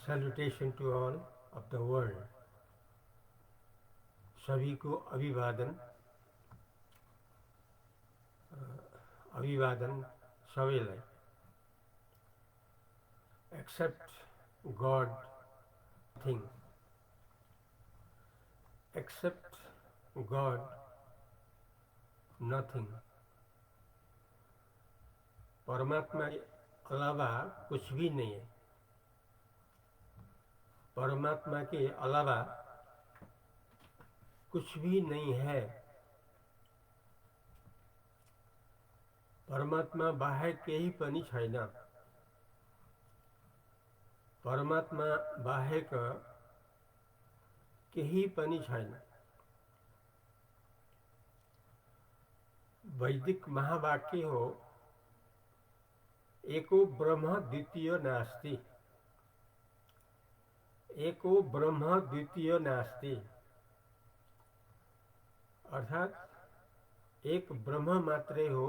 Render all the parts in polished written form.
Salutation to all of the world. सभी को अभिवादन अभिवादन सबैलाई. Except God, nothing. Except God, nothing. परमात्मा के अलावा कुछ भी नहीं है. परमात्मा के अलावा कुछ भी नहीं है. परमात्मा बाहेक केही पनि छैन. परमात्मा बाहेक केही पनि छैन. वैदिक महावाक्य हो, एको ब्रह्म द्वितीय नास्ति. एको ब्रह्म द्वितीय नास्ति. अर्थात एक ब्रह्म मात्रै हो,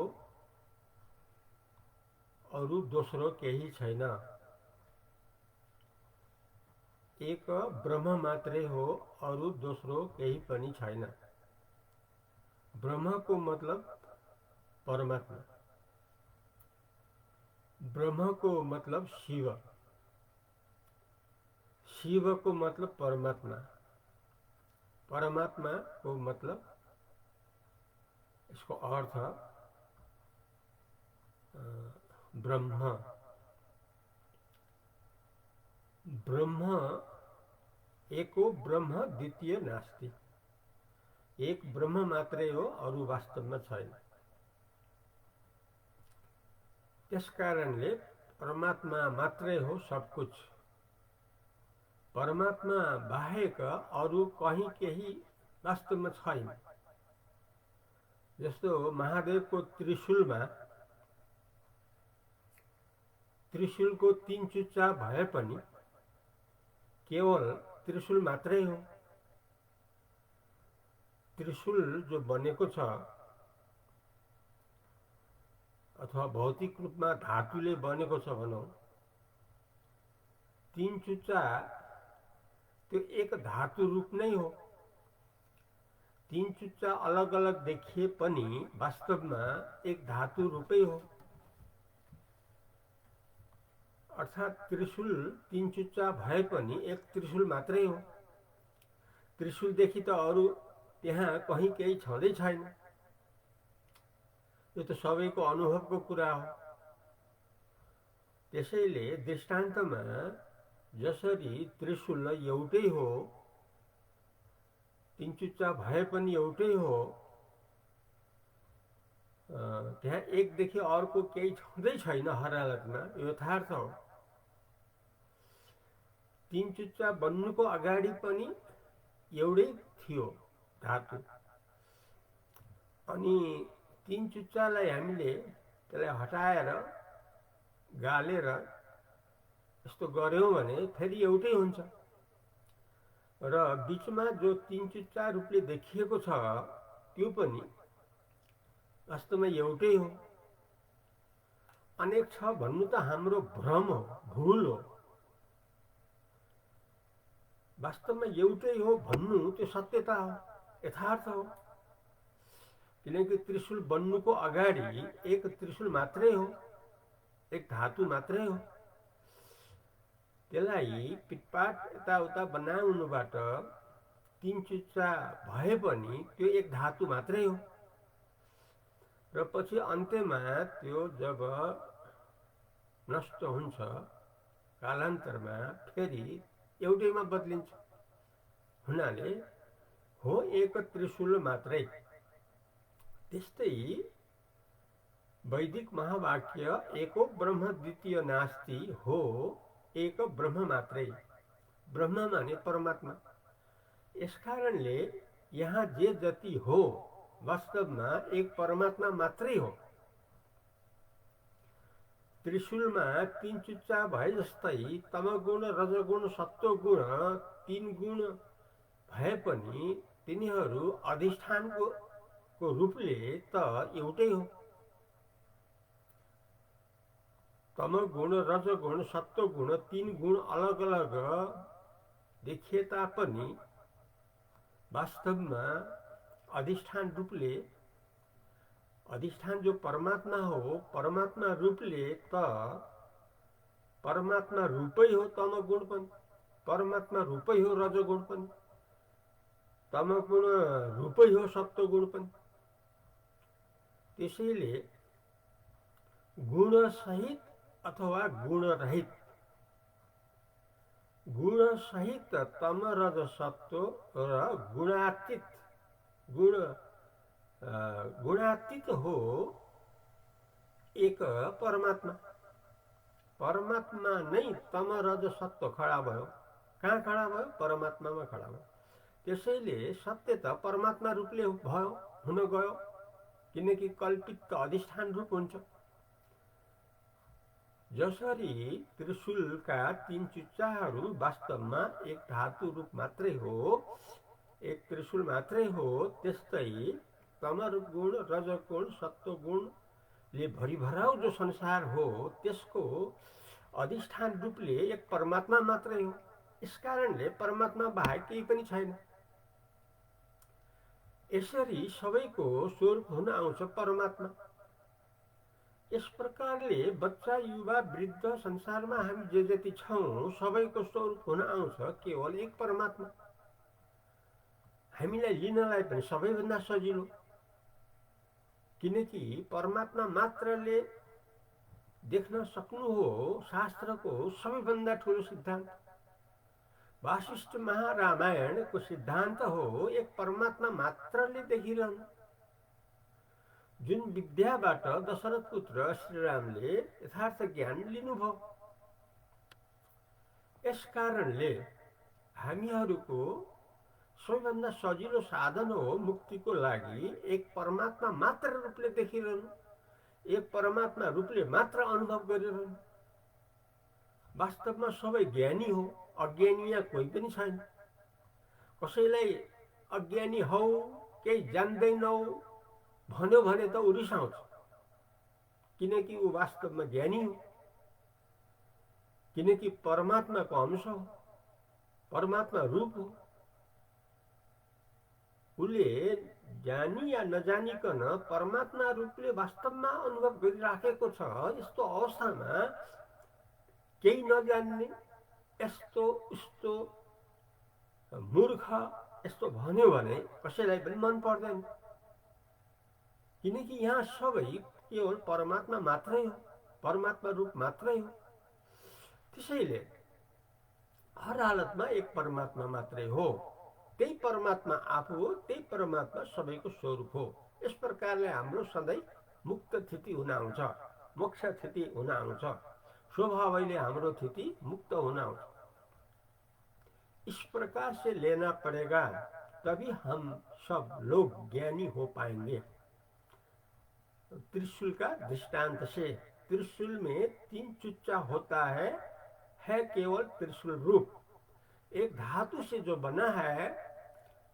अरु दोस्रो केही छैन. एक ब्रह्म मात्रै हो, अरु दोस्रो केही पनि छैन. ब्रह्म को मतलब परमात्मा. ब्रह्म को मतलब शिव. शिव को मतलब परमात्मा. परमात्मा को मतलब, इसको अर्थ ब्रह्म. ब्रह्म एको ब्रह्म द्वितीय नास्ति. एक ब्रह्म मात्रै हो, अरु वास्तवमा छैन. त्यसकारणले परमात्मा मात्रै हो सब कुछ. परमात्मा बाहेक अरु कहीं केही वास्तवमा छैन. जस्तो महादेवको त्रिशूलमा त्रिशूलको तीन चुच्चा भए पनि केवल त्रिशूल मात्रै हो. त्रिशूल जो बनेको छ अथवा भौतिक रूपमा धातुले बनेको छ भनौं, तीन चुच्चा त्यो एक धातु रूप नै हो. तीन चुच्चा अलग अलग देखिए पनि वास्तवमा एक धातु रूपै हो. अर्थात त्रिशूल तीन चुच्चा भए पनि एक त्रिशूल मात्रै हो. त्रिशूलदेखि त अरु त्यहाँ कहीं केही छँदै छैन. यो त सबैको अनुभवको कुरा हो. त्यसैले दृष्टान्तमा जसरी त्रिशूल एउटै हो, तीन चुच्चा भए पनि एउटै हो, त्यहाँ एकदेखि अर्को केही छँदै छैन हरालतमा, यो यथार्थ हो. तीन चुच्चा बन्नुको अगाडि पनि एउटै थियो धातु. अनि तीन चुच्चालाई हामीले त्यसलाई हटाएर गालेर यस्तो गर्यौं भने फेरि एउटै हुन्छ. र बीचमा जो तीन चुच्चा रूपले देखिएको छ त्यो पनि वास्तवमा एउटै हो. अनेक छ भन्नु त हाम्रो भ्रम हो, भूल हो. वास्तवमा एउटै हो भन्नु त्यो सत्यता हो, यथार्थ हो. किनकि त्रिशूल बन्नुको अगाडि एक त्रिशूल मात्रै हो, एक धातु मात्रै हो. त्यसलाई पिटपाट यताउता बनाउनुबाट तीन चुच्चा भए पनि त्यो एक धातु मात्रै हो. र पछि अन्त्यमा त्यो जब नष्ट हुन्छ, कालान्तरमा फेरि एउटैमा बदलिन्छ. हुनाले हो एक त्रिशूल मात्रै. त्यस्तै वैदिक महावाक्य एको ब्रह्म द्वितीय नास्ति हो, एक ब्रह्म मात्रै. ब्रह्म माने परमात्मा. यसकारणले यहाँ जे जति हो वास्तवमा एक परमात्मा मात्रै हो. त्रिशूलमा तीन चुच्चा भए जस्तै तमगुण, रजगुण, सत्वगुण तीन गुण भए पनि तिनीहरू अधिष्ठानको रूपले त एउटै हो. तमोगुण, रजोगुण, सत्वगुण, तीन गुण अलग अलग देखिए तापनि वास्तवमा अधिष्ठान रूपले, अधिष्ठान जो परमात्मा हो, परमात्मा रूपले त परमात्मा रूपै हो तमोगुण पनि, परमात्मा रूपै हो रजोगुण पनि, तमोगुण रूपै हो सत्वगुण पनि। त्यसैले गुणसहित अथवा गुणरहित, गुणसहित तम रज सत्व र गुणातीत, गुणातीत हो एक परमात्मा। परमात्मा नै तम रज सत्व खडा भयो। कहाँ खडा भयो? परमात्मामा खडा भयो। त्यसैले सत्य त परमात्मा रूपले भयो, हुन गयो, किनकि कल्पित त अधिष्ठान रूप हुन्छ। जसरी त्रिशूलका तीन चुच्चाहरू वास्तवमा एक धातु रूप मात्रै हो, एक त्रिशूल मात्रै हो, त्यस्तै तमोगुण, रजोगुण, सत्वगुणले भरिभराउ जो संसार हो, त्यसको अधिष्ठान रूपले एक परमात्मा मात्रै हो। यसकारणले परमात्मा बाहेक केही पनि छैन। यसरी सबैको स्वरूप हुन आउँछ परमात्मा। यस प्रकारले बच्चा, युवा, वृद्ध, संसारमा हामी जे जति छौँ सबैको स्वरूप हुन आउँछ केवल एक परमात्मा। हामीलाई लिनलाई पनि सबैभन्दा सजिलो, किनकि परमात्मा मात्रले देख्न सक्नु हो शास्त्रको सबैभन्दा ठुलो सिद्धान्त। वासिष्ठ महारामायणको सिद्धान्त हो एक परमात्मा मात्रले देखिरहनु। जुन विद्याबाट दशरथ पुत्र श्रीरामले यथार्थ ज्ञान लिनुभयो। यस कारणले हामीहरूको सबैभन्दा सजिलो साधन हो मुक्तिको लागि एक परमात्मा मात्र रूपले देखिरहनु, एक परमात्मा रूपले मात्र अनुभव गरिरहनु। वास्तवमा सबै ज्ञानी हो, अज्ञानी यहाँ कोही पनि छैन। कसैलाई अज्ञानी हौ, केही जान्दैनौ भन्यो भने त उ रिसाउँछ, किनकि ऊ वास्तवमा ज्ञानी हो, किनकि परमात्माको अंश हो, परमात्मा रूप हो। उसले जानी या नजानिकन परमात्मा रूपले वास्तवमा अनुभव गरिराखेको छ। यस्तो अवस्थामा केही नजान्ने, यस्तो उस्तो मूर्ख यस्तो भन्यो भने कसैलाई पनि मन पर्दैन, किनकि यहाँ सबै केवल परमात्मा मात्रै हो, परमात्मा रूप मात्रै हो। त्यसैले हर हालतमा एक परमात्मा मात्रै हो, त्यही परमात्मा आफू हो, त्यही परमात्मा सबैको स्वरूप हो। यस प्रकारले हाम्रो सधैँ मुक्त स्थिति हुन आउँछ, मोक्ष स्थिति हुन आउँछ, स्वभावैले हाम्रो स्थिति मुक्त हुन आउँछ। इस प्रकार से लेना पड़ेगा, तभी हम सब लोग ज्ञानी हो पाएंगे। त्रिशूल का दृष्टांत से, त्रिशूल में तीन चुच्चा होता है केवल त्रिशूल रूप। एक धातु से जो बना है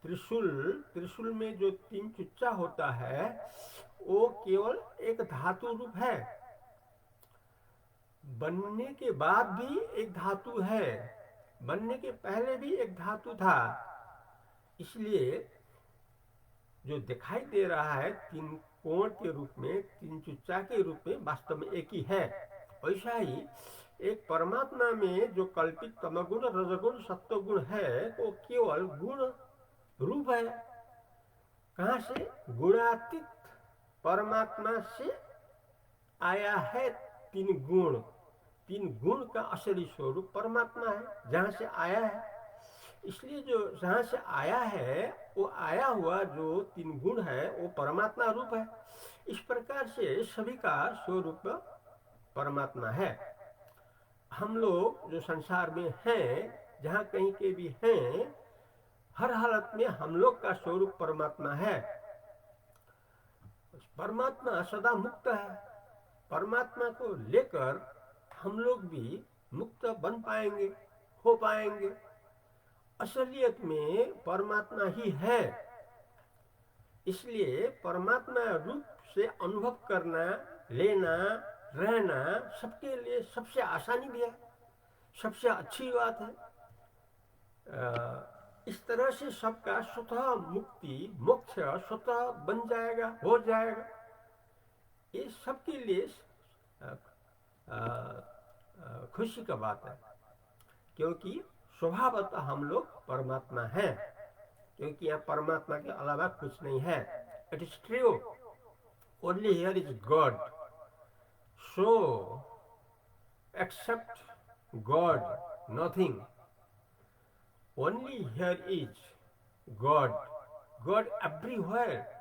त्रिशूल, त्रिशूल में जो तीन चुच्चा होता है वो केवल एक धातु रूप है। बनने के बाद भी एक धातु है, बनने के पहले भी एक धातु था। इसलिए जो दिखाई दे रहा है तीन कोण के रूप में, तीन चुच्चा के रूप में, वास्तव में एक ही है। वैसा ही एक परमात्मा में जो कल्पित तमगुण, रजगुण, सत्वगुण है वो केवल गुण रूप है। कहाँ से? गुणातीत परमात्मा से आया है तीन गुण। तीन गुण का असली स्वरूप परमात्मा है, जहाँ से आया है। इसलिए जो जहाँ से आया है वो आया हुआ जो तीन गुण है वो परमात्मा रूप है। इस प्रकार से सभी का स्वरूप परमात्मा है। हम लोग जो संसार में हैं, जहाँ कहीं के भी हैं, हर हालत में हम लोग का स्वरूप परमात्मा है। परमात्मा सदा मुक्त है। परमात्मा को लेकर हम लोग भी मुक्त बन पाएंगे, हो पाएंगे। असलियत में परमात्मा ही है। इसलिए परमात्मा रूप से अनुभव करना, लेना, रहना सबके लिए सबसे आसानी भी है, सबसे अच्छी बात है। इस तरह से सबका स्वतः मुक्ति मोक्ष स्वतः बन जाएगा, हो जाएगा। ये सबके लिए खुशी का बात है, क्योंकि स्वभावतः हम लोग परमात्मा हैं, क्योंकि यहाँ परमात्मा के अलावा कुछ नहीं है। It is true, only here is God, so except God nothing, only here is God, God everywhere.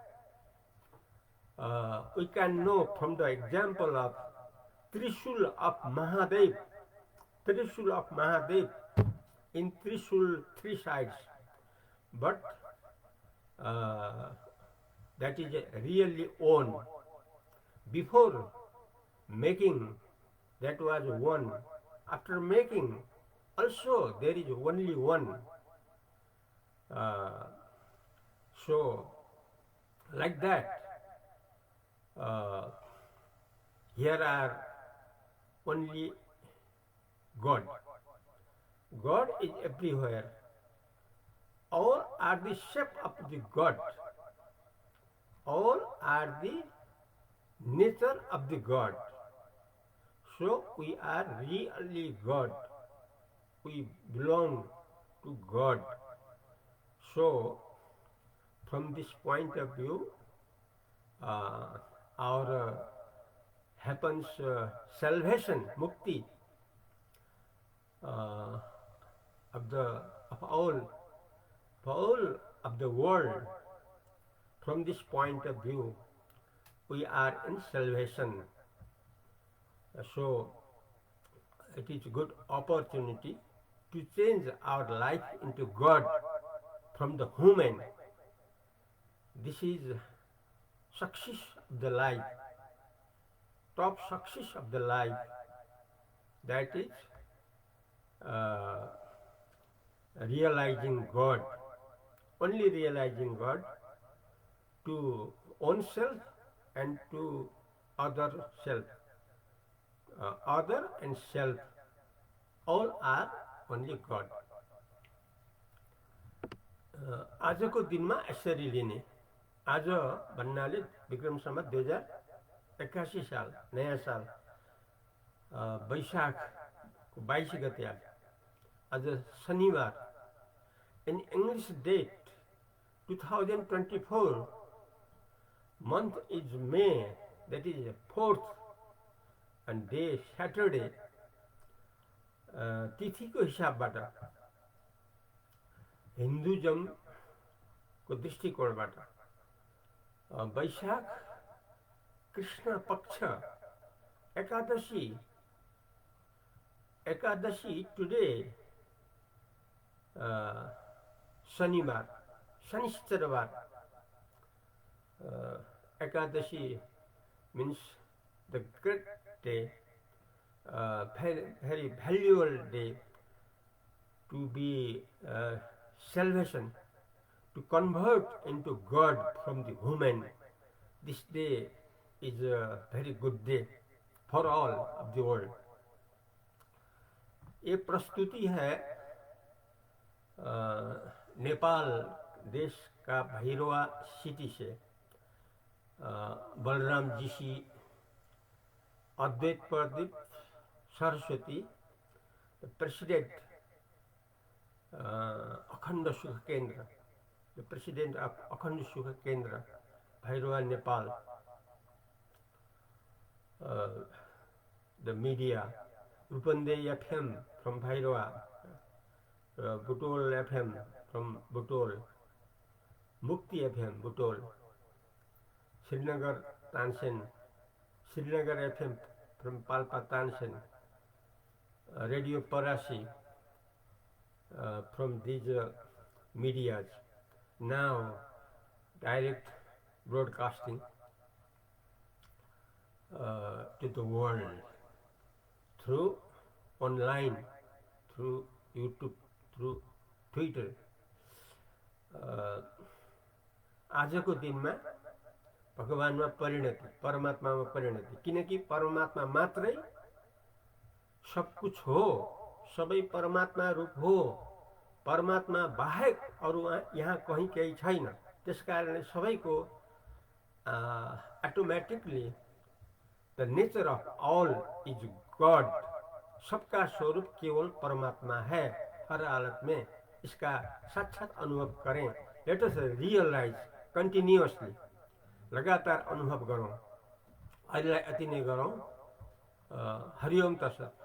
We can know from the example of Trishul of Mahadev, Trishul of Mahadev, in Trishul three sides, but that is really one. Before making, that was one. After making, also there is only one. Uh, so, like that, here are only God. God is everywhere. All are the shape of the God. All are the nature of the God. So we are really God. We belong to God. So from this point of view, our happens salvation, mukti of the of all of the world. From this point of view, we are in salvation. So it is a good opportunity to change our life into God from the human. This is success of the life, top success of the life. That is realizing God, only realizing God to oneself and to other self. Other and self, all are only God. आजको दिनमा यसरी लिने, आज भन्नाले विक्रम सम्वत 2081 साल, नयाँ साल, वैशाख 22 गते आज शनिबार। In English date 2024, month is May, that is 4th, and day Saturday, तिथिको हिसाबबाट हिन्दुजम को दृष्टिकोणबाट वैशाख कृष्ण पक्ष एकादशी, एकादशी टुडे शनिबार, शनिश्चरबार। एकादशी means the great day, very valuable day to be salvation, to convert into God from the human. This day is a very good day for all of the world. ये प्रस्तुति है नेपाल देश का भैरवा सिटी से। Balram GC, Advait Pradeep Saraswati, president Akhand Sukh Kendra, the president of Akhand Sukh Kendra Bhairahawa Nepal, the media Rupandehi FM from Bhairava, Butol FM from Butol, Mukti FM Butol, Srinagar Tansen, Srinagar FM from Palpa Tansen, Radio Parasi, from these medias. Now direct broadcasting to the world through online, through YouTube, through Twitter. आजको दिनमा भगवानमा परिणति, परमात्मामा परिणति। किनकि परमात्मा मात्रै सब कुछ हो, सबै परमात्मा रूप हो। परमात्मा बाहेक अरू यहाँ कहीँ केही छैन। त्यसकारणले सबैको automatically the nature of all is God. सबका स्वरूप केवल परमात्मा है। हर हालत में इसका साक्षात अनुभव करें। लेट अस रियलाइज कंटिन्यूअसली, लगातार अनुभव गरौँ। अहिलेलाई यति नै गरौँ। हरिओम तत्सत।